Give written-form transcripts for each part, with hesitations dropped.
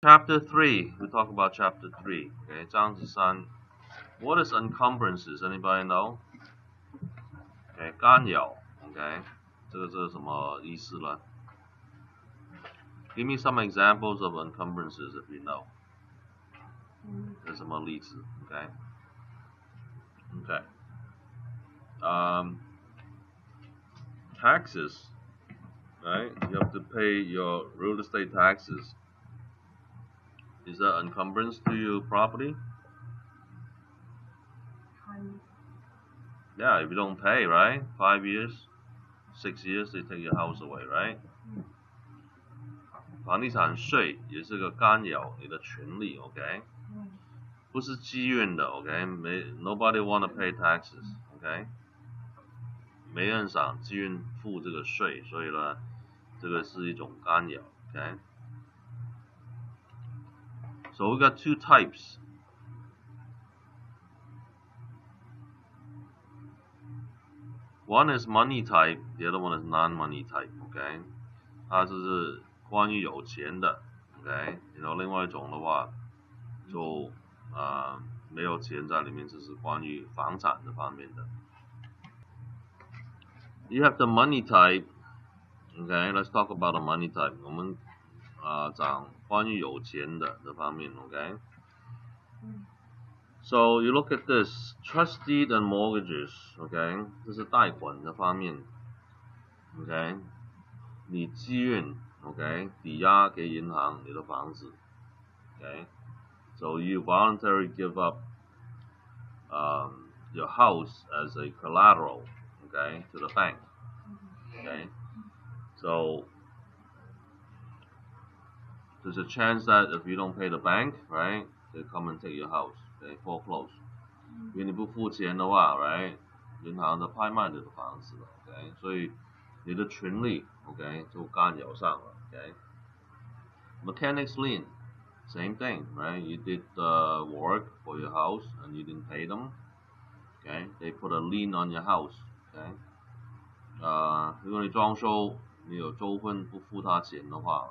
Chapter 3, we talk about Chapter 3. Okay, 章子3. What is encumbrances? Anybody know? Okay, 干扰. Okay, 这个是什么意思呢? Give me some examples of encumbrances if you know. 有什么例子? Okay. Okay. Taxes, right? You have to pay your real estate taxes. Is that encumbrance to your property? Yeah, if you don't pay, right? 5 years, 6 years, they take your house away, right? 房地产税也是个干扰你的权利 ，OK？ 不是自愿的 ，OK？ Nobody wanna pay taxes， OK？ 没人想自愿付这个税，所以呢，这个是一种干扰 ，OK？ So we got two types. One is money type, the other one is non-money type, OK？ 它就是关于有钱的 ，OK？ 然后另外一种的话，就没有钱在里面，只是关于房产这方面的。You have the money type, okay? Let's talk about the money type. 我们讲关于有钱的这方面 ，OK？ So you look at this, trustee and mortgages, OK？ 这是贷款这方面 ，OK？ 你自愿 ，OK？ 抵押给银行你的房子 ，OK？So you voluntarily give up your house as a collateral, okay, to the bank, okay? So there's a chance that if you don't pay the bank, right, they come and take your house, they foreclose. 因为你不付钱的话 ，right， 银行就拍卖你的房子了 ，OK？ 所以你的权利 ，OK， 就干扰上了 ，OK？Mechanics lien, same thing, right? You did work for your house and you didn't pay them, okay? They put a lien on your house, okay? 如果你装修你有纠纷不付他钱的话，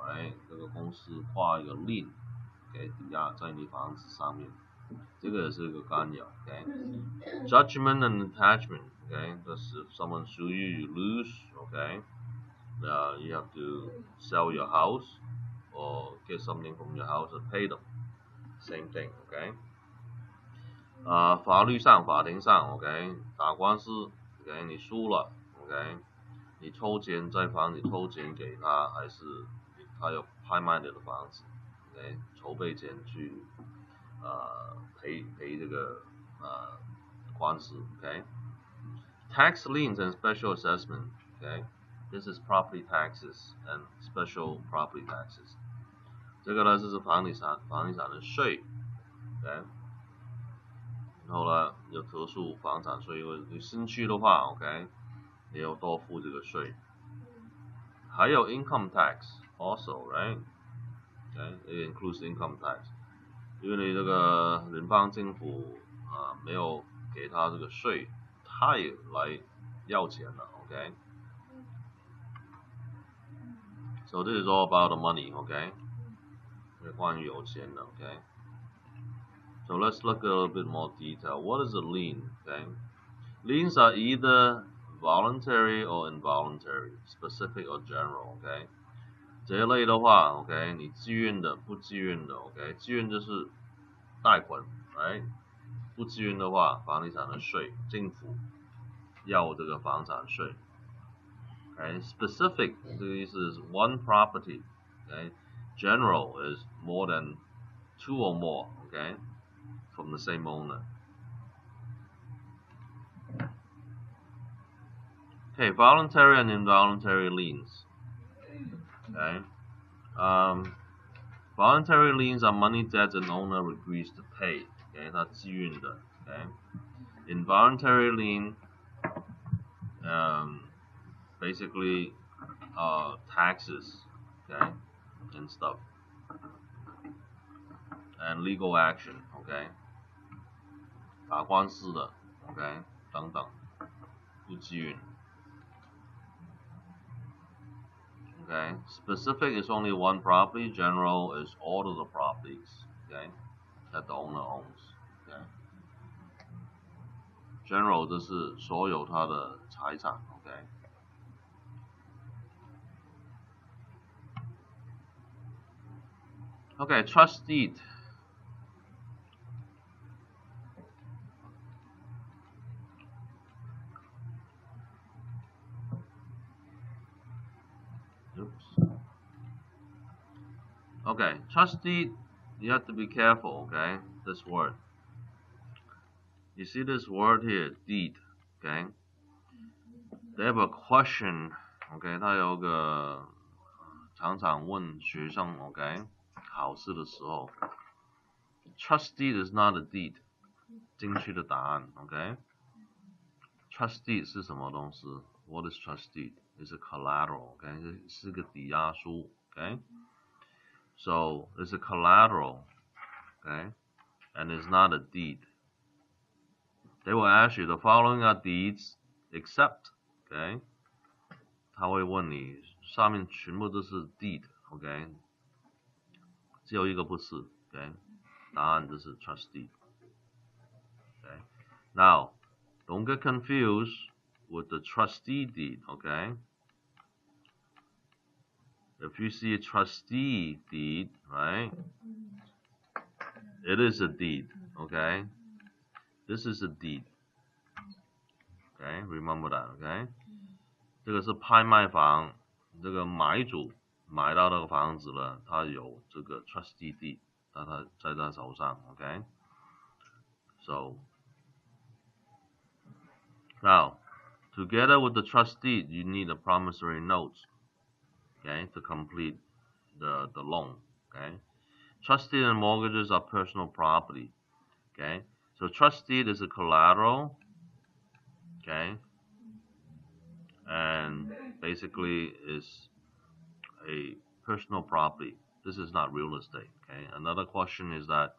这个公司挂一个 lien 给抵押在你房子上面，这个也是一个干扰 ，OK？Judgment and attachment, okay? That's if someone sue you, you lose, okay? You have to sell your house or get something from your house and pay them. Same thing, okay? 法律上法庭上 ，OK？ 打官司 ，OK？ 你输了 ，OK？ 你抽钱在房里抽钱给他，还是他要拍卖你的房子 ，OK？ 筹备钱去赔这个官司 ，OK？Tax liens and special assessment, okay? This is property taxes and special property taxes. 这个呢就是房地产的税 ，OK？ 然后呢有特殊房产税，因为你新区的话 ，OK？ 你要多付这个税。还有 income tax also, right? Okay, it includes income tax. 因为你这个联邦政府没有给他这个税，他也来要钱了 ，OK？ So this is all about the money, OK？ 关于有钱的 ，OK？ So let's look at a little bit more detail. What is a lien? Okay? Liens are either voluntary or involuntary, specific or general, OK？ 这一类的话 ，OK？ 你自愿的、不自愿的 ，OK？ 自愿就是贷款 ，right？ 不自愿的话，房地产的税，政府要这个房产税。Okay? Specific 这个意思是 one property, okay? General is more than two or more, okay? From the same owner. Okay, voluntary and involuntary liens. Okay. Voluntary liens are money debts an owner agrees to pay. Okay, 他自愿的 Okay. Involuntary lien, basically taxes, okay, and stuff, and legal action, okay. 打官司的 ，OK， 等等，不自愿。Okay, specific is only one property. General is all of the properties. Okay, that the owner owns. Okay, general 就是所有他的财产。Okay. Okay, trust deed. Oops. Okay, trust deed, you have to be careful, okay? This word. You see this word here, deed, okay? They have a question, okay? 他有个常常问学生 ，okay？ 考试的时候 ，trust deed is not a deed， 正确的答案 ，okay？Trust deed 是什么东西 ？What is trust deed? It's a collateral, okay？ 是个抵押书 ，okay？So it's a collateral, okay? And it's not a deed. They will ask you the following are deeds except, okay? 他会问你上面全部都是 deed, okay? 只有一个不是 okay? 答案就是 trust deed. Okay? Now, don't get confused with the trustee deed, okay? If you see a trustee deed, right? It is a deed, okay? This is a deed. Okay, remember that, okay? 这个是拍卖房，这个买主买到那个房子了，他有这个 trustee deed， 他在他手上 ，okay? So now, together with the trust deed, you need a promissory note, okay, to complete the loan, okay? Trust deed and mortgages are personal property, okay? So trust deed is a collateral, okay? And basically is a personal property. This is not real estate, okay? Another question is that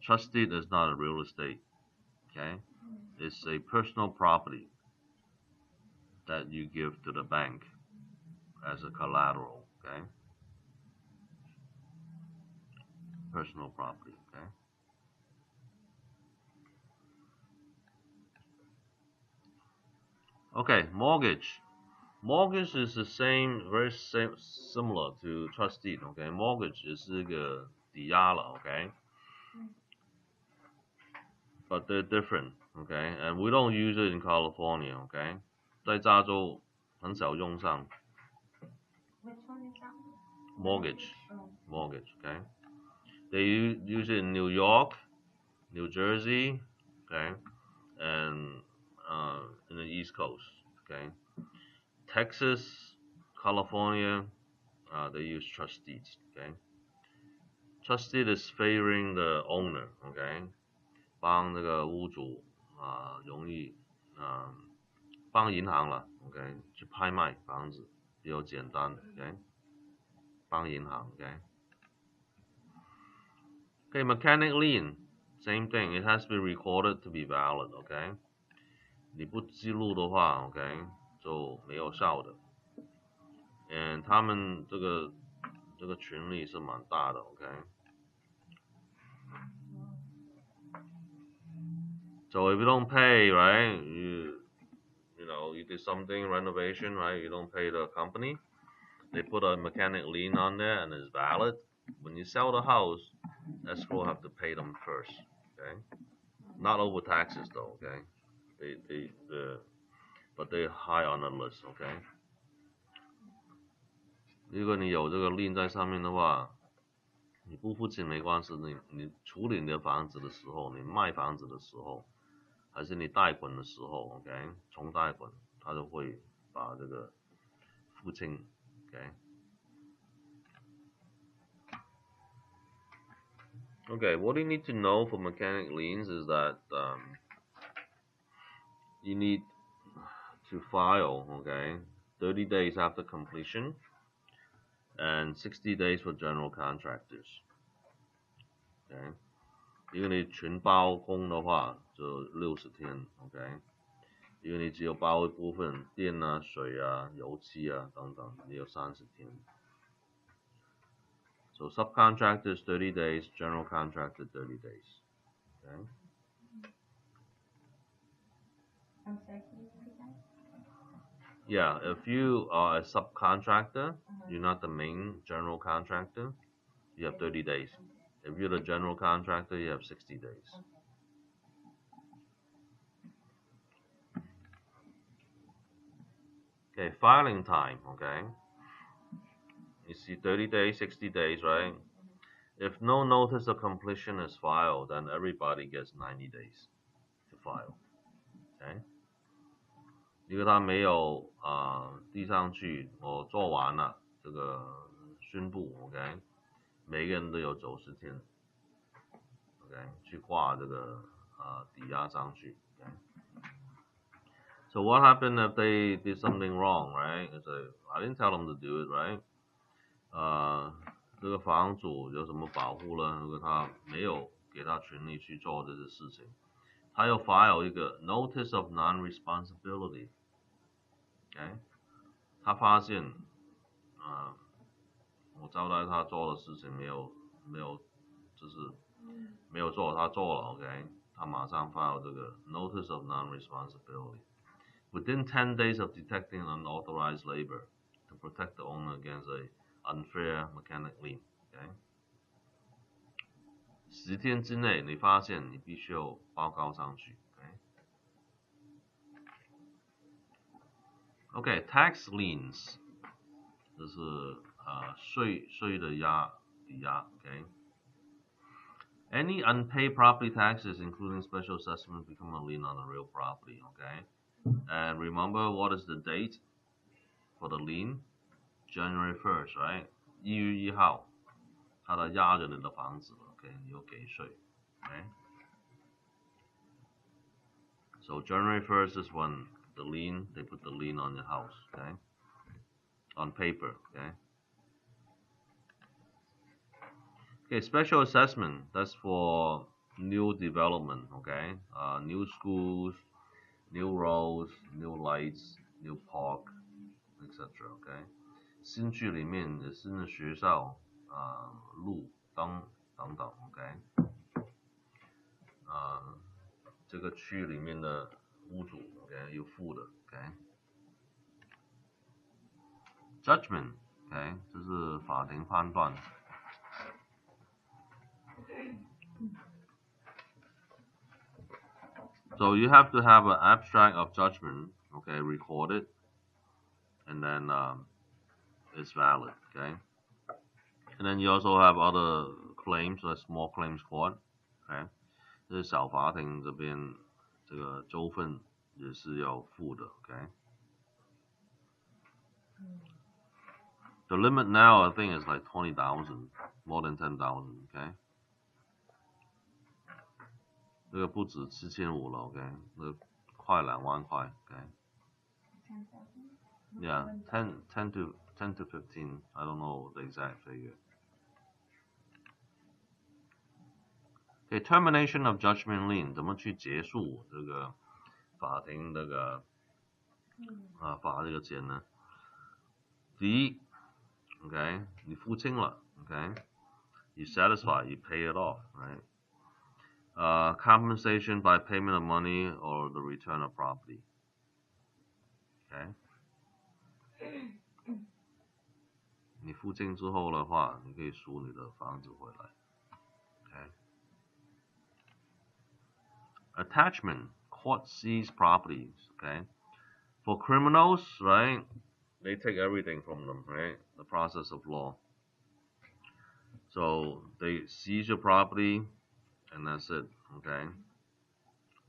trust deed is not a real estate, okay? It's a personal property that you give to the bank as a collateral, okay? Personal property, okay? Okay, mortgage. Mortgage is the same, very similar to trust deed, okay? Mortgage 也是个抵押了 okay? But they're different, okay? And we don't use it in California, okay? 在加州很少用上 Which one is that? mortgage, mortgage, okay? They use it in New York, New Jersey, okay? And in the East Coast, okay? Texas, California, they use trust deeds, okay? Trust deed is favoring the owner, okay? 帮这个屋主容易帮银行了 ，OK？ 去拍卖房子比较简单 ，OK？ 帮银行 ，OK？Okay, mechanic lien, same thing. It has to be recorded to be valid, okay? 你不记录的话 ，OK 就没有效的。And 他们这个权利是蛮大的 ，OK？ So if you don't pay, right? You know, you did something renovation, right? You don't pay the company. They put a mechanic lien on there and it's valid. When you sell the house, escrow have to pay them first, okay? Not over taxes though, okay? But they're high on the list, okay? 如果你有这个 lien 在上面的话，你不付钱没关系，你处理你的房子的时候，你卖房子的时候，还是你贷款的时候 ，OK， 重贷款，他就会把这个付清 ，OK。Okay, what you need to know for mechanic liens is that you need to file, okay, 30 days after completion and 60 days for general contractors. Okay, 如果你全包工的话，就60天 ，OK。因为你只有包一部分，电啊、水啊、油漆啊等等，你有30天。So subcontractors 30 days, general contractor 30 days. Okay. I'm sorry, can you repeat that? Yeah, if you are a subcontractor, you're not the main general contractor, you have 30 days. If you're the general contractor, you have 60 days. Okay, filing time, okay? You see 30 days, 60 days, right? If no notice of completion is filed, then everybody gets 90 days to file. Okay? 因为他没有递上去，我做完了这个宣布 ，OK， 每个人都有90天 ，OK， 去挂这个抵押上去 ，OK。So what happened if they did something wrong, right? It's like, I didn't tell them to do it, right? 这个房主有什么保护呢？如果他没有给他权利去做这些事情，他要 file 一个 notice of non-responsibility， OK， 他发现我交代他做的事情没有就是没有做，他做了 ，OK， 他马上 file 这个 notice of non-responsibility within 10 days of detecting unauthorized labor to protect the owner against a unfair mechanic lien， OK， 10天之内你发现你必须要报告上去 ，OK， tax liens 这是税的抵押 ，OK。Any unpaid property taxes, including special assessment, become a lien on the real property, okay? And remember, what is the date for the lien? January 1st, right? 1月1号，它的压着你的房子 ，OK？ 你有给税 ，OK？ So January 1st is when the lien, they put the lien on your house, okay? On paper, okay? Okay, special assessment, that's for new development, okay? New schools, new roads, new lights, new park, etc. OK， 新区里面的新的学校路灯等等 OK， 这个区里面的屋主 OK 有付的 OK。Judgment OK， 这是法庭判断。So you have to have an abstract of judgment, okay, recorded, and then it's valid, okay. And then you also have other claims, like small claims court, okay. 这是小法庭这边这个纠纷也是要付的 ，okay. The limit now I think is like 20,000, more than 10,000, okay. 这个不止7500了 ，OK， 那快2万块 ，OK。Yeah, 10 to 15. I don't know the exact figure. Okay, termination of judgment lien 怎么去结束这个法庭这个罚这个钱呢？第一 ，OK， 你付清了 ，OK，you satisfy, you pay it off, right? Compensation by payment of money or the return of property. Okay. 你付清之后的话，你可以赎你的房子回来。Okay. Attachment, court seized properties. Okay. For criminals, right? They take everything from them, right? The process of law. So they seize your property, and that's it. Okay.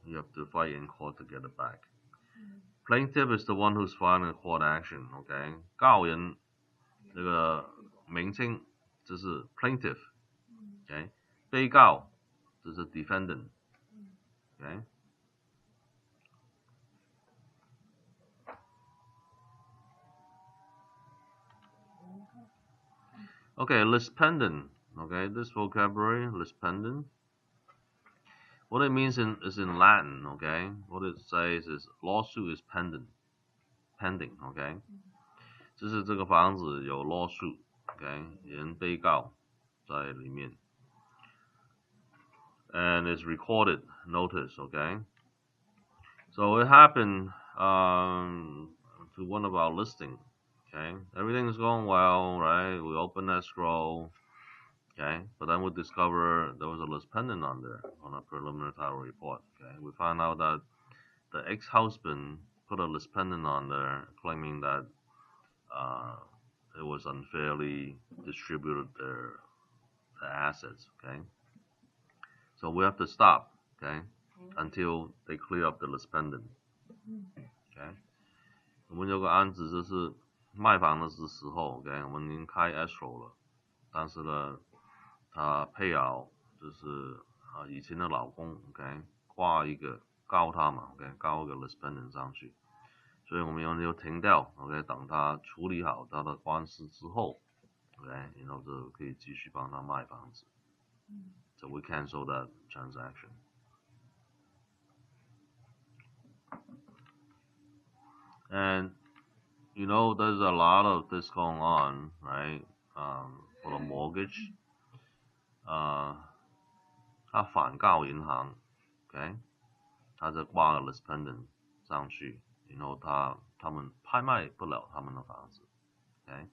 You have to fight in court to get it back. Plaintiff is the one who's filing a court action. Okay. 告人这个名称就是 plaintiff. Okay. 被告就是 defendant. Okay. Okay, lispendant. Okay, this vocabulary, lispendant. What it means is in Latin, okay? What it says is lawsuit is pending, okay? 就是这个房子有 lawsuit, okay? 有人被告在里面 and it's recorded notice, okay? So it happened to one of our listing, okay? Everything's going well, right? We open escrow, okay? But then we discover there was a list pending on there on a preliminary title report, okay? We found out that the ex-husband put a list pending on there claiming that it was unfairly distributed their assets, okay? So we have to stop, okay, until they clear up the list pending, okay? 我们有个案子就是卖房的时候 ，OK， 我们已经开 escrow 了，但是呢，他配偶就是以前的老公 ，OK， 挂一个告他嘛 ，OK， 告一个 list pending 上去，所以我们就停掉 ，OK， 等他处理好他的官司之后 ，OK， 然后就可以继续帮他卖房子。So we cancel that transaction. And you know, there's a lot of this going on, right? For the mortgage, 他反告银行 ，OK， 他就挂了 list pending 上去，然后他们拍卖不了他们的房子 ，OK，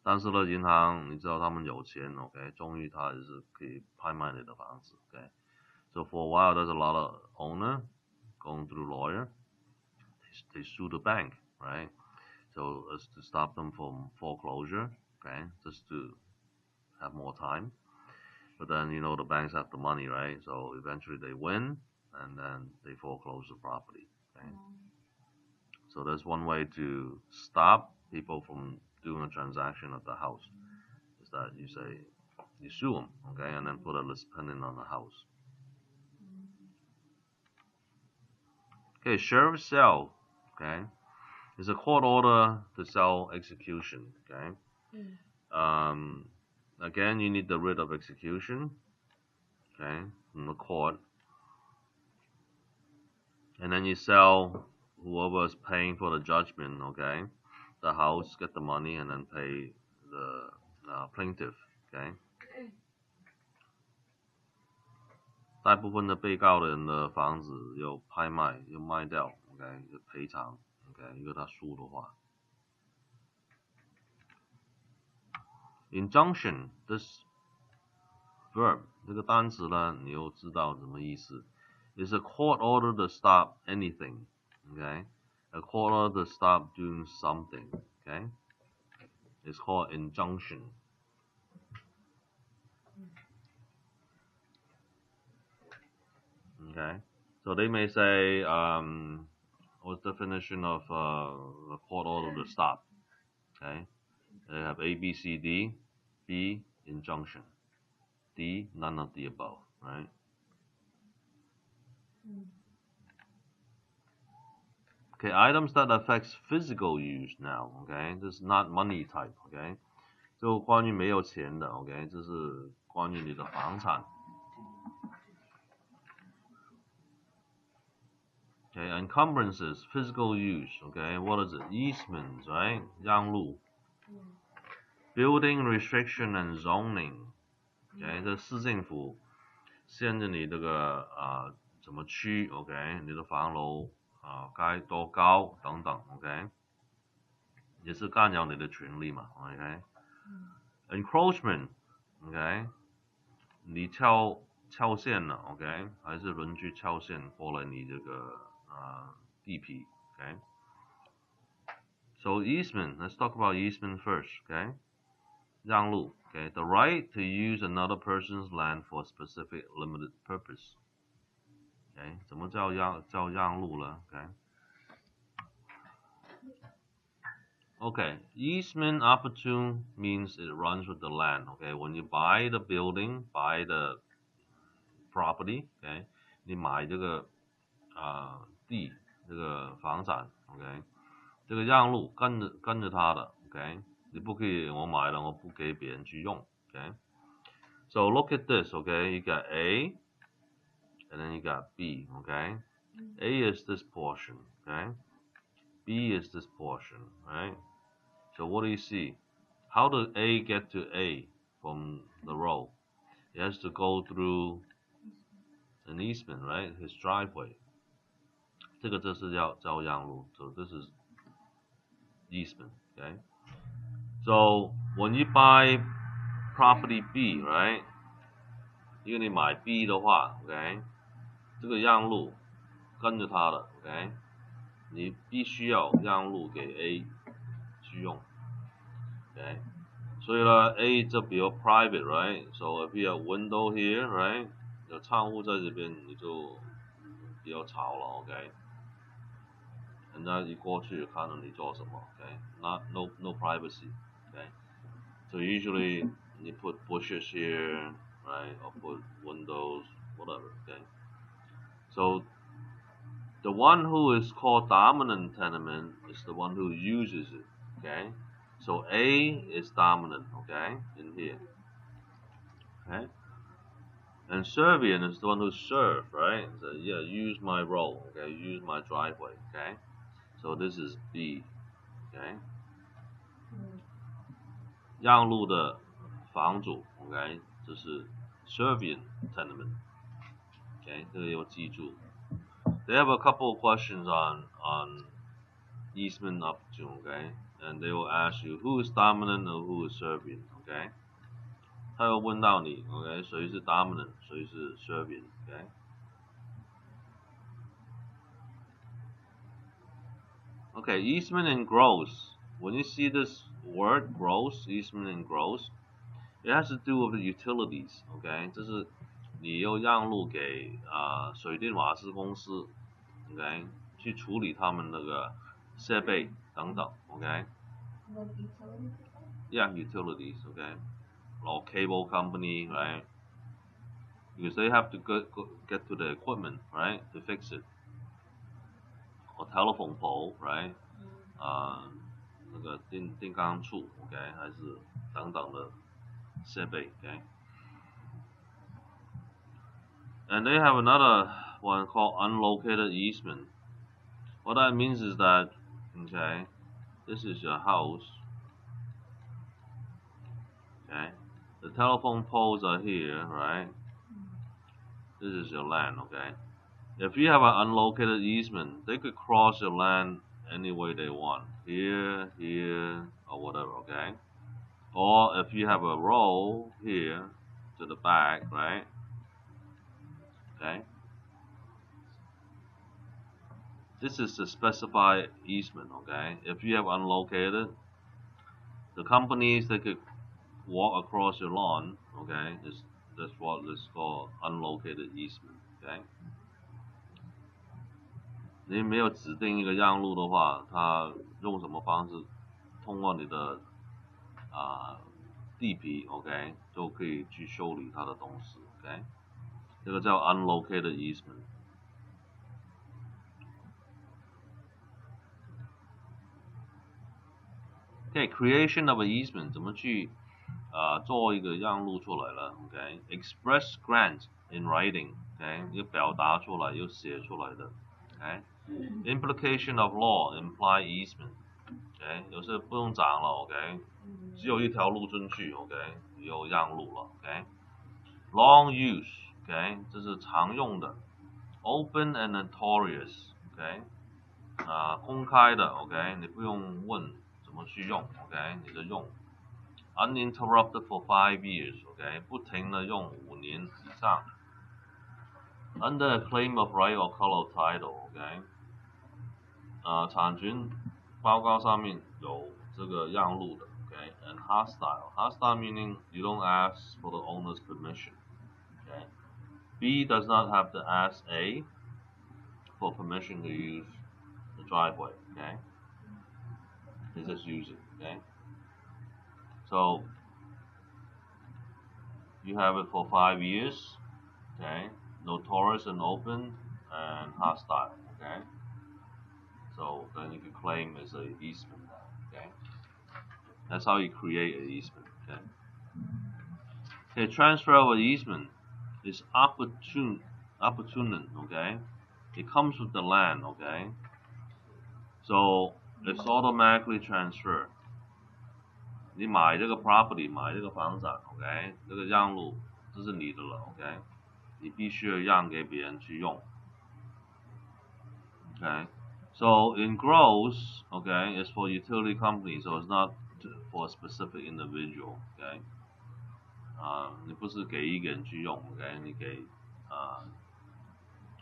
但是呢，银行你知道他们有钱 ，OK， 终于他也是可以拍卖你的房子 ，OK。So for a while, there's a lot of owner going through lawyer. They sue the bank, right? So as to stop them from foreclosure, okay, just to have more time. But then, you know, the banks have the money, right? So eventually they win, and then they foreclose the property, okay? So that's one way to stop people from doing a transaction at the house, is that you say, you sue them, okay, and then put a list pending on the house. Okay, sheriff sale, okay, is a court order to sell execution, okay. Again, you need the writ of execution, okay, from the court, and then you sell whoever is paying for the judgment, okay, the house, get the money, and then pay the plaintiff, okay. 大部分的被告的人的房子有拍卖，有卖掉 ，OK， 有赔偿 ，OK， 如果他输的话。Injunction this verb 这个单词呢，你又知道什么意思 ？Is a court order to stop anything, OK? A court order to stop doing something, OK? It's called injunction. Okay, so they may say, what's the definition of a court order to stop? Okay, they have A, B, C, D, B, injunction, D, none of the above, right? Okay, items that affects physical use now, okay, this is not money type, okay? 就关于没有钱的 ，OK， 这是关于你的房产。Okay, encumbrances, physical use, okay, what is it? Easements, right? 让路 Building restriction and zoning, okay, 这市政府限制你这个什么区 ，OK， 你的房楼该多高等等 ，OK， 也是干扰你的权利嘛 ，OK。Encroachment, OK， 你撬线了 ，OK， 还是邻居撬线过了你这个地皮 ，OK。So easement, let's talk about easement first, OK。让路 ，OK， the right to use another person's land for a specific limited purpose， OK， 怎么叫让路了 ，OK。Okay, easement opportune means it runs with the land. Okay, when you buy the building, buy the property, okay, 你买这个地这个房产 ，OK， 这个让路跟着他的 ，OK， 你不可以我买了我不给别人去用 ，OK。So look at this, okay, you got A, and then you got B, okay? A is this portion, okay? B is this portion, right? So what do you see? How does A get to A from the road? It has to go through an easement, right? His driveway. 这个就是叫让路. So this is easement, okay? So when you buy property B, right? 因为你买 B 的话 ，OK， 这个让路跟着它的 ，OK， 你必须要让路给 A 去用 ，OK， 所以呢 A 这比较 private，right？So if you have window here，right？ 有窗户在这边，你就比较吵了 ，OK。人家一过去看到你做什么 ，OK，no privacy，OK。So usually you put bushes here, right? Or put windows, whatever, okay? So the one who is called dominant tenement is the one who uses it, okay? So A is dominant, okay, in here, okay? And servient is the one who serves, right? So yeah, use my road, okay, use my driveway, okay? So this is B, okay? 让路的房主 ，OK， 这是 servient tenement， OK， 这个要记住。They have a couple of questions on easement option, okay, and they will ask you who is dominant or who is servient, okay. 他会问到你 ，OK， 谁是 dominant， 谁是 servient, okay. Okay, easement and gross. When you see this word gross, easement and gross, it has to do with the utilities, okay? 就是你要让路给水电瓦斯公司 ，OK， 去处理他们那个设备等等 ，OK？ What utilities? Yeah, utilities, okay? Or cable company, right? Because they have to get to the equipment, right, to fix it. Or telephone pole, right? 那个电钢柱 ，OK， 还是等等的设备 ，OK。And they have another one called unlocated easement. What that means is that, okay, this is your house, okay, the telephone poles are here, right? This is your land, okay. If you have an unlocated easement, they could cross your land any way they want, here, or whatever, okay. Or if you have a road here to the back, right? Okay. This is the specified easement, okay? If you have unlocated, the companies that could walk across your lawn, okay, that's what is called unlocated easement, okay? 你没有指定一个让路的话，他用什么方式通过你的地皮 ，OK， 就可以去修理他的东西 ，OK， 这个叫 unlocated easement。Okay, creation of an easement 怎么去做一个让路出来了 ，OK， express grant in writing， OK， 要表达出来，要写出来的 ，OK。Implication of law imply easement， OK， 有时不用讲了 ，OK， 只有一条路进去 ，OK， 有让路了 ，OK。Long use，OK， 这是常用的 ，open and notorious，OK， 公开的 ，OK， 你不用问怎么去用 ，OK， 你就用。Uninterrupted for 5 years， OK， 不停的用5年以上。Under a claim of right or color title， OK。产权报告上面有这个让路的 ，OK， and hostile meaning you don't ask for the owner's permission， okay. B does not have to ask A for permission to use the driveway, okay. They just use it, okay. So you have it for 5 years, okay. Notorious and open and hostile, okay. So then you can claim as an easement, okay. That's how you create an easement, okay. Okay, transfer of an easement is opportune opportunity, okay? It comes with the land, okay? So it's automatically transferred. 你买这个 property， 买这个房产 ，OK， 这个让路这是你的了 ，OK， 你必须要让给别人去用 ，OK。So engross, okay, is for utility company, so it's not for a specific individual, okay. 你不是给一个人去用 ，OK， 你给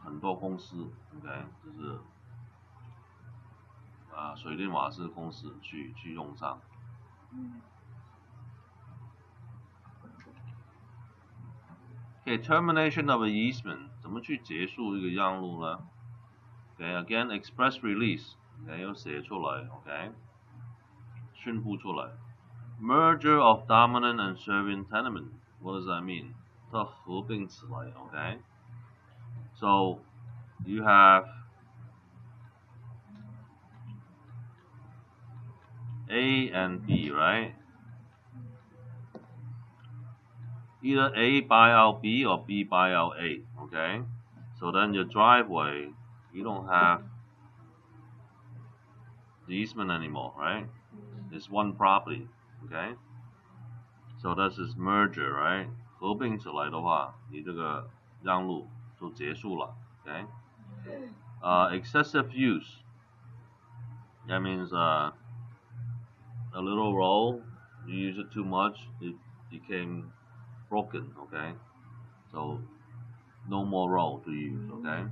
很多公司 ，OK， 就是水电瓦斯公司去用上。Okay, termination of an easement 怎么去结束一个让路呢 ？Okay, again, express release， OK， 要写出来 ，OK， 宣布出来。Merger of dominant and serving tenement, what does that mean？ 它合并起来 ，OK。So you have A and B, right? Either A buy out B or B buy out A, okay? So then your driveway, you don't have the easement anymore, right? It's one property, okay? So this is merger, right? 合并起来的话，你这个让路就结束了 ，okay? Excessive use, that means a little roll, you use it too much, it became broken, okay? So no more roll to use, okay?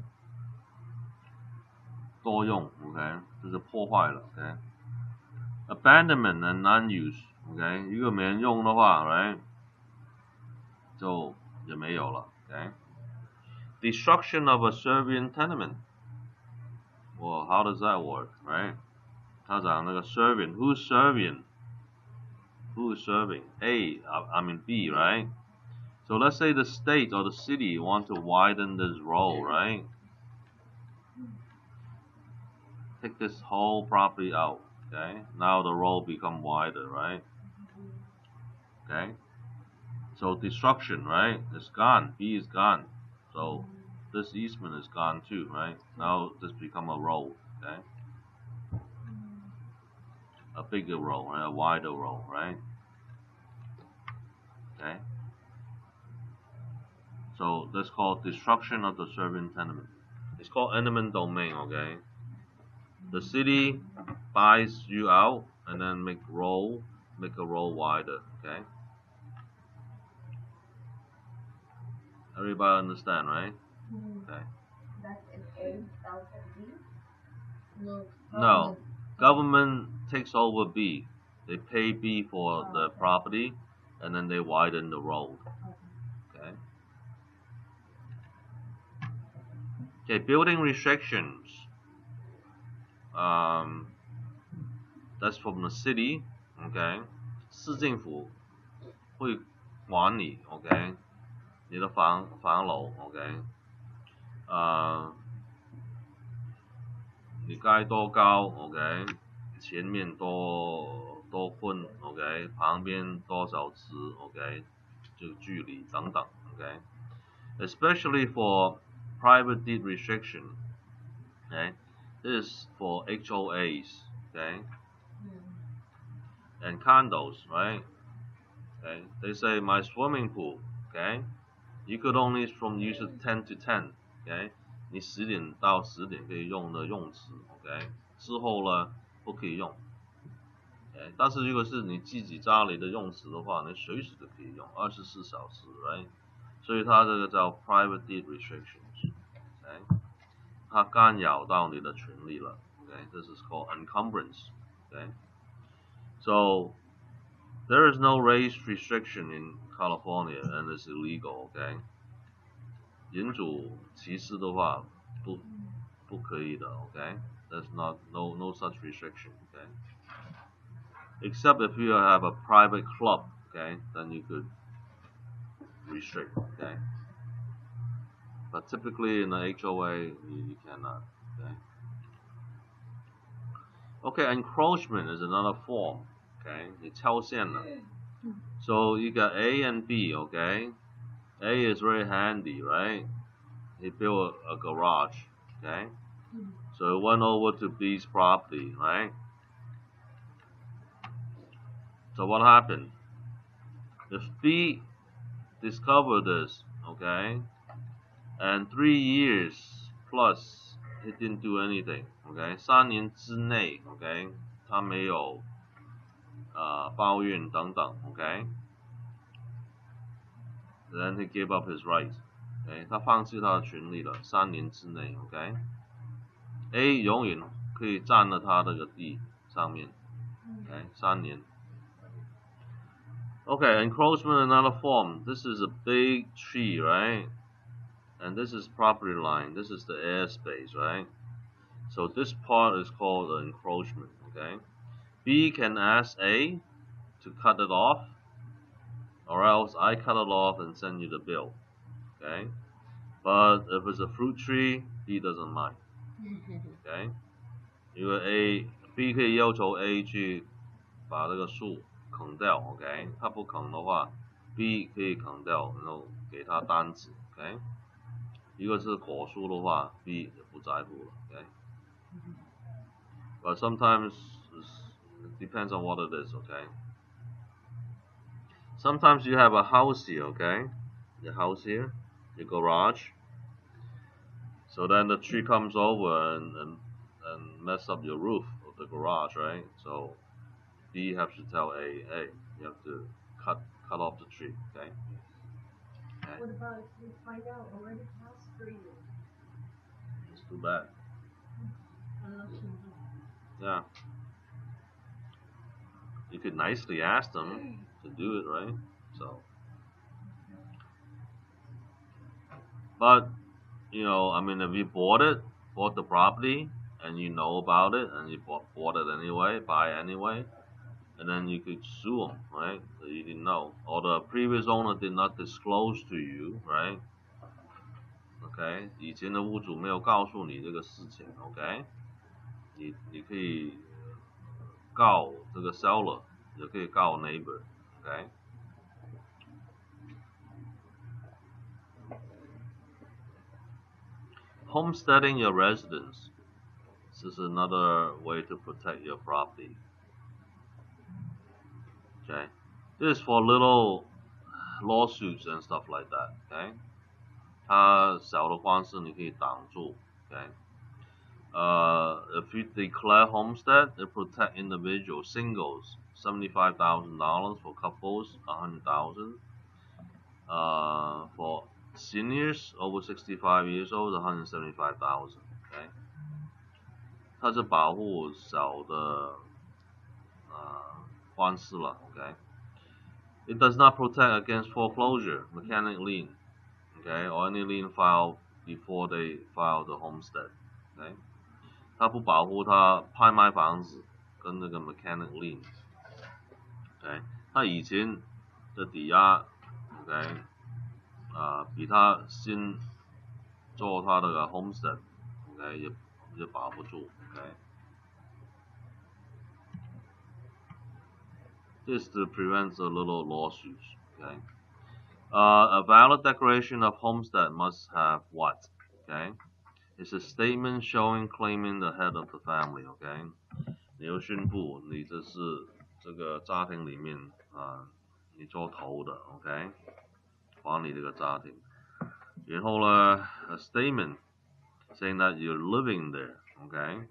多用 ，OK， 就是破坏了 ，OK。Abandonment and non-use, OK， 如果没人用的话 ，right， 就也没有了 ，OK。Destruction of a serving tenement, well, how does that work, right？ 他讲那个 serving, who's serving? Who is serving? A, I mean B, right? So let's say the state or the city want to widen this road, right? Take this whole property out, okay? Now the road become wider, right? Okay? So destruction, right? It's gone. B is gone. So this easement is gone too, right? Now this become a road, okay? A bigger road, right? A wider road, right? Okay? So that's called destruction of the serving tenement. It's called eminent domain, okay? The city buys you out and then make a road wider, okay? Everybody understand, right? Okay. That's an A without a B? No. No. Government takes over B. They pay B for the property and then they widen the road. Okay. Okay, building restrictions. That's from the city, okay? 市政府会管你 ，OK？ 你的房楼 ，OK？ 你盖多高 ，OK？ 前面多宽 ，OK？ 旁边多少尺 ，OK？ 这个距离等等 ，OK？ Especially for private deed restriction, okay? This is for HOAs, okay? And condos, right? Okay? They say my swimming pool, okay? You could only use it 10 to 10, okay? 你10点到10点可以用的用池 ，OK？ 之后呢不可以用 ，OK？ 但是如果是你自己家里的用池的话，你随时都可以用，24小时 ，right？ 所以它这个叫 private deed restrictions， OK？ 它干扰到你的权利了 ，OK？ This is called encumbrance, okay? So there is no race restriction in California and it's illegal, okay? 人种歧视的话不可以的 ，okay? There's no such restriction, okay? Except if you have a private club, okay? Then you could restrict, okay? But typically in the HOA, you cannot, okay? Okay, encroachment is another form, okay? 你超限了 So you got A and B, okay? A is very handy, right? he built a garage, okay? So it went over to B's property, right? So what happened? If B discovered this, okay, and 3 years plus he didn't do anything, okay, 3年之内 ，okay， 他没有抱怨等等 ，okay， then he gave up his right， okay， 他放弃他的权利了，3年之内 ，okay， A 永远可以占了他这个地上面 ，okay， 3年。Okay, encroachment another form. This is a big tree, right? And this is property line. This is the airspace, right? So this part is called the encroachment, okay? B can ask A to cut it off, or else I cut it off and send you the bill, okay? But if it's a fruit tree, B doesn't mind, okay? 因为 B 可以要求 A 去把这个树啃掉 ，OK？ 他不啃的话 ，B 可以啃掉，然后给他单子 ，OK？ 一个是果树的话 ，B 就不在乎了 ，OK？ But sometimes it depends on what it is, okay? Sometimes you have a house here, okay? The house here, the garage. So then the tree comes over and mess up your roof of the garage, right? So B has to tell A, hey, you have to cut off the tree, okay? What about if we find out already past 3 years? It's too bad. Yeah. You could nicely ask them to do it, right? So, but you know, I mean, if you bought the property, and you know about it, and you bought it anyway, buy anyway, and then you could sue them, right? So you didn't know, or the previous owner did not disclose to you, right? OK， 以前的屋主没有告诉你这个事情 ，OK， 你可以告这个 seller， 也可以告 neighbor，OK。Homesteading your residence. This is another way to protect your property. Okay, this is for little lawsuits and stuff like that. Okay. 它小的官司你可以挡住 ，okay? If you declare homestead, it protect individual singles, $75,000 for couples, 100,000. For seniors over 65 years old, 175,000. Okay? 它是保护小的官司了 ，okay? It does not protect against foreclosure, mechanic lien. Okay, or any lien filed before they file the homestead. Okay, 它不保护他拍卖房子跟那个 mechanic lien. Okay, 他以前的抵押 ，OK， 比他新做他的 homestead， OK 也保不住 ，OK。This to prevent the little lawsuits, okay. A valid declaration of homestead must have what? Okay, it's a statement showing claiming the head of the family. Okay, 你要宣布你这是这个家庭里面你做头的 ，OK， 管理这个家庭。然后呢 ，a statement saying that you're living there. OK，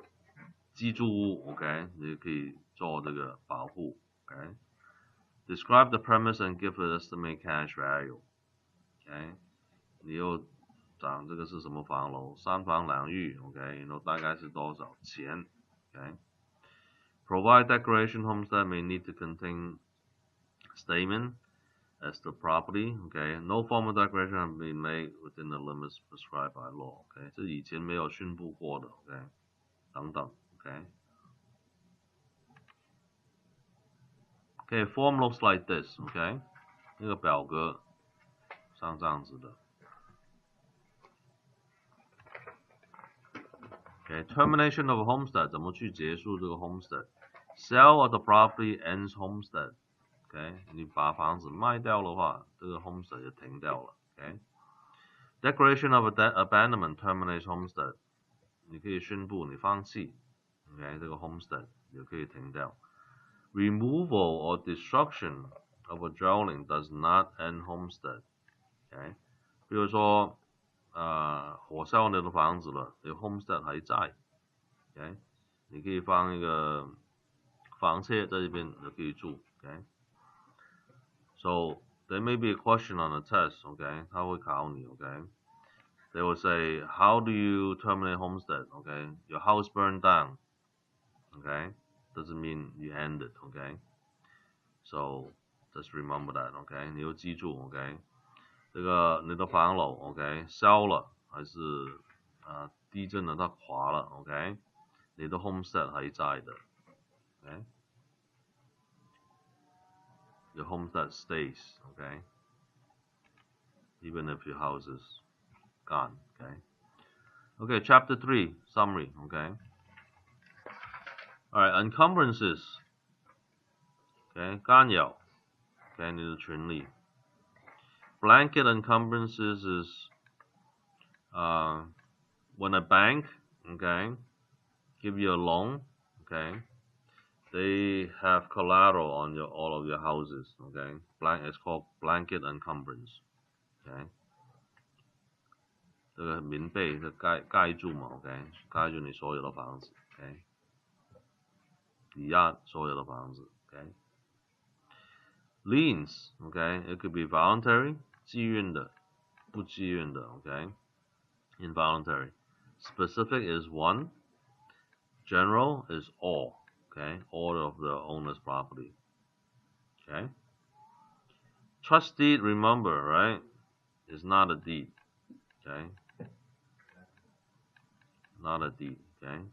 居住屋 OK， 你可以做这个保护 OK。Describe the premise and give an estimated cash value. OK， 你又讲这个是什么房楼，3房2浴 OK， 然后大概是多少钱 OK。Provide declaration homestead may need to contain statement as the property. OK， no formal declaration has been made within the limits prescribed by law. OK， 这以前没有宣布过的 OK， 等等 OK。Okay, form looks like this, okay? 那个表格像这样子的。Okay, termination of a homestead 怎么去结束这个 homestead? Sale of the property ends homestead. Okay, 你把房子卖掉的话，这个 homestead 就停掉了。Okay, Declaration of abandonment terminates homestead， 你可以宣布你放弃 ，OK， 这个 homestead 也可以停掉。Removal or destruction of a dwelling does not end homestead，OK， 比如说火烧你的房子了，你 homestead 还在 ，OK， 你可以放一个房车在这边就可以住 ，OK。So there may be a question on the test, okay? 他会考你 okay? They will say, how do you terminate homestead, okay? Your house burned down, okay? Doesn't mean you end it, okay? So just remember that, okay? 你要记住 okay? 这个你的房楼 okay? 烧了还是地震了它垮了 okay? 你的 homestead 还在的 okay? Your homestead stays, okay? Even if your house is gone, okay? Okay, chapter 3, summary, okay? Alright, encumbrances, okay? 干扰 okay? 你的权利 Blanket encumbrances is when a bank, okay, give you a loan, okay, they have collateral on all of your houses, okay. It's called blanket encumbrance, okay. 这个棉被是盖住嘛 ，OK， 盖住你所有的房子 ，OK， 抵押所有的房子 ，OK。Liens, okay, it could be voluntary, 自愿的，不自愿的 ，OK。Involuntary. Specific is one. General is all. Okay, all of the owner's property. Okay. Trustee, remember, right, is not a deed. Okay. Not a deed. Okay.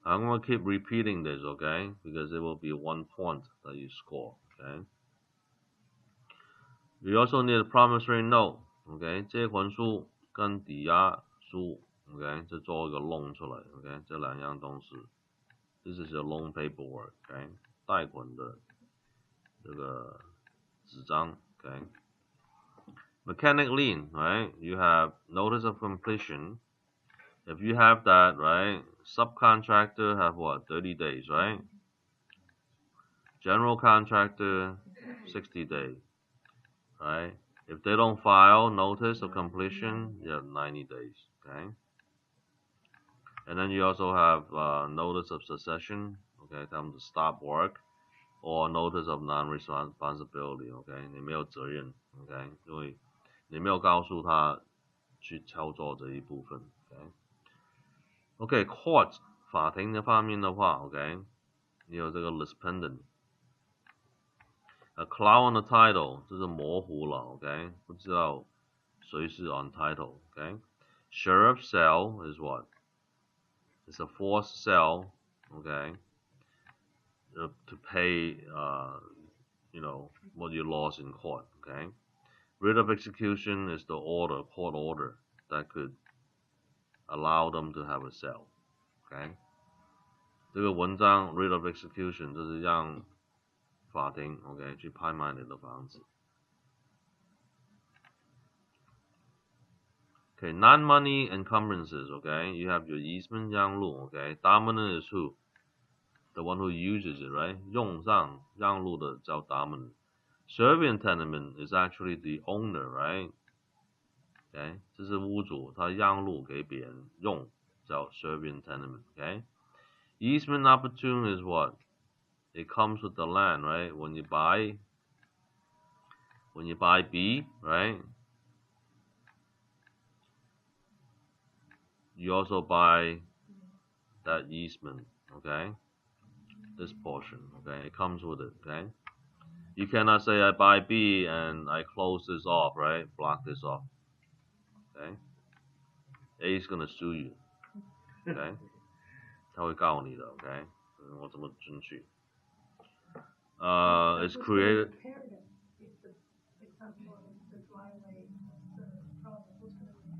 I'm going to keep repeating this, okay, because it will be 1 point that you score, okay. You also need a promissory note, okay, 借款书跟抵押书 ，okay， 就做一个 loan 出来 ，okay， 这两样东西 ，this is your loan paperwork, okay， 贷款的这个纸张 ，okay。Mechanic lien, right? You have notice of completion. If you have that, right, subcontractor have what, 30 days, right? General contractor, 60 days, right? If they don't file notice of completion, you have 90 days, okay? And then you also have notice of cessation, okay, tell them to stop work, or notice of non-responsibility, okay? 你没有责任 okay? 因为你没有告诉他去操作这一部分 okay? Okay, court 法庭的方面的话 okay? 你有这个 lispendent A cloud on the title 这是模糊了 okay? 不知道谁是 on title okay? Sheriff sale is what? It's a forced sale okay? To pay you know what you lost in court okay? Writ of execution is the order, court order that could allow them to have a sale. Okay? 这个文章 Writ of execution 就是让法庭 OK 去拍卖你的房子。Okay, non-money encumbrances, okay? You have your easement 让路 okay? Dominant is who? The one who uses it, right? 用上让路的叫 dominant. Serving tenement is actually the owner, right? Okay, 这是屋主，他让路给别人用，叫 serving tenement. Okay, easement opportune is what? It comes with the land, right? When you buy B, right? You also buy that easement. Okay, this portion. Okay, it comes with it. Okay. You cannot say I buy B and I close this off, right? Block this off. Okay? A is gonna sue you. Okay? 他会告你的 okay? 我怎么进去 it's created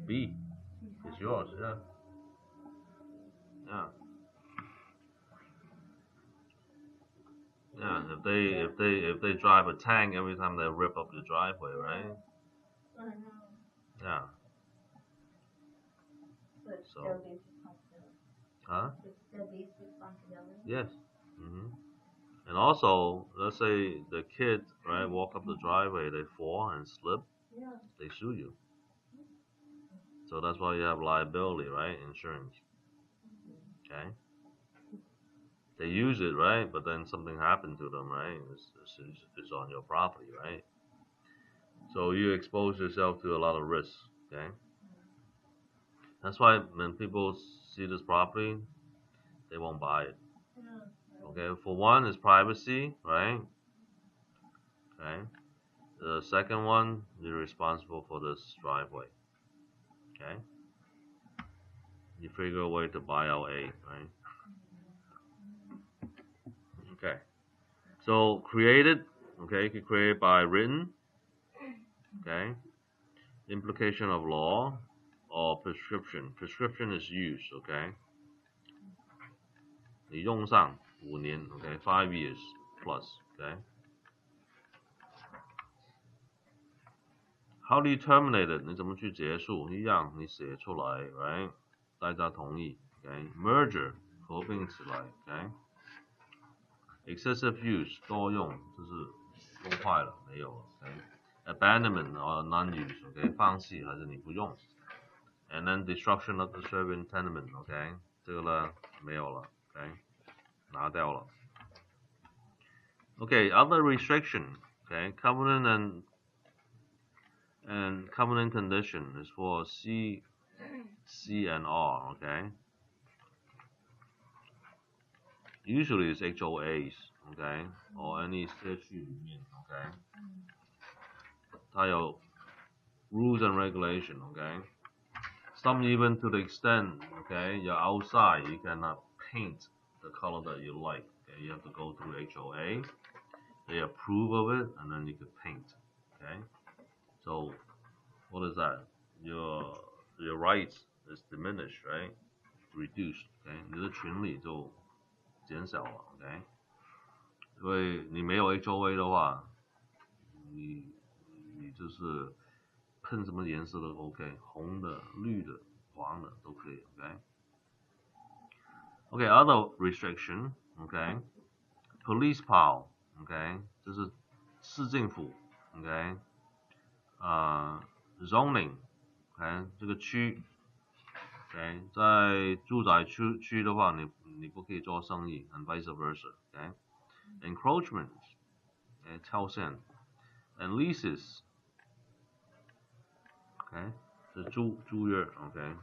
B. It's yours, yeah. Yeah. Yeah. If they drive a tank every time they rip up your driveway, right? I know. Yeah. So it's So. still Dave's responsibility. Huh? It's still Dave's responsibility. Yes. And also, let's say the kid, right, walk up the driveway, they fall and slip, Yeah. they sue you. So that's why you have liability, right? Insurance. Okay. They use it, right? But then something happened to them, right? It's on your property, right? So you expose yourself to a lot of risks. Okay. That's why when people see this property, they won't buy it. Yeah. Okay. For one, is privacy, right? Okay. The second one, you're responsible for this driveway. Okay. You figure a way to buy out A, right? Okay. So created, okay, you can create by written, okay, implication of law, or prescription. Prescription is use, okay. 你用上5年, okay, 5 years plus, okay. How do you terminate it? 你怎么去结束？一样，你写出来 ，right？ 大家同意 ，okay？ Merger 合并起来 ，okay？ Excessive use 多用就是用坏了没有了 ，okay？ Abandonment or non-use ，okay？ 放弃还是你不用 ，and then destruction of the serving tenement， okay？ 这个呢没有了 ，okay？ 拿掉了。Okay, other restriction, okay? Covenant and covenant condition is for C and R, okay? Usually it's HOAs, okay? Or any 社区里面 okay? 它有 rules and regulation, okay? Some even to the extent, okay, you're outside, you cannot paint the color that you like, okay? You have to go through HOA, they approve of it, and then you can paint, okay? So, what is that? Your rights is diminished, right? Reduced, okay? 你的权利就减小了 ，OK？ 因为你没有 HOA 的话，你就是喷什么颜色都 OK， 红的、绿的、黄的都可以 ，OK？OK, other restriction, OK? Police power, OK? 就是市政府 ，OK? Zoning, OK? 这个区 ，OK? 在住宅区的话，你不可以做生意 ，and vice versa, OK? Encroachment, okay? 超限 and leases, okay? 是租约 ，OK?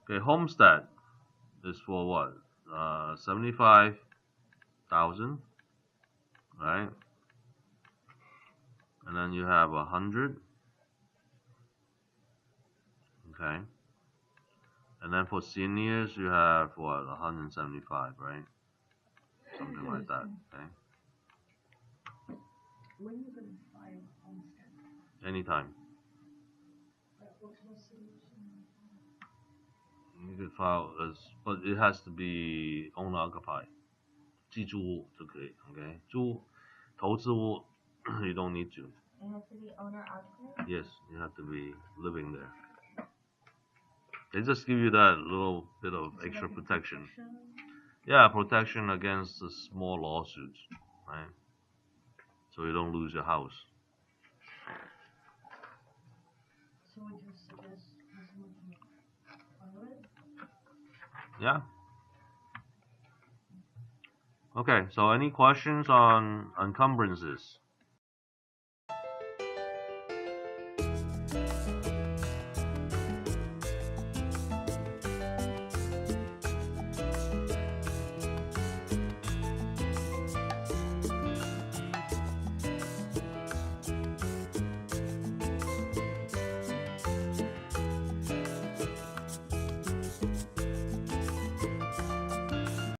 Okay, homestead is for what? 75,000, right? And then you have 100, okay? And then for seniors, you have what? 175, right? Something like that, okay? When are you going to file homestead? Anytime. What's the solution? You can file as, but it has to be owner occupied. 寄住屋就可以 ，OK？ 投资屋 you don't need to. It has to be owner occupied? Yes, you have to be living there. They just give you that little bit of extra protection. Yeah, protection against the small lawsuits, right? So you don't lose your house. So would you suggest someone can file it? Yeah. Okay, so any questions on encumbrances?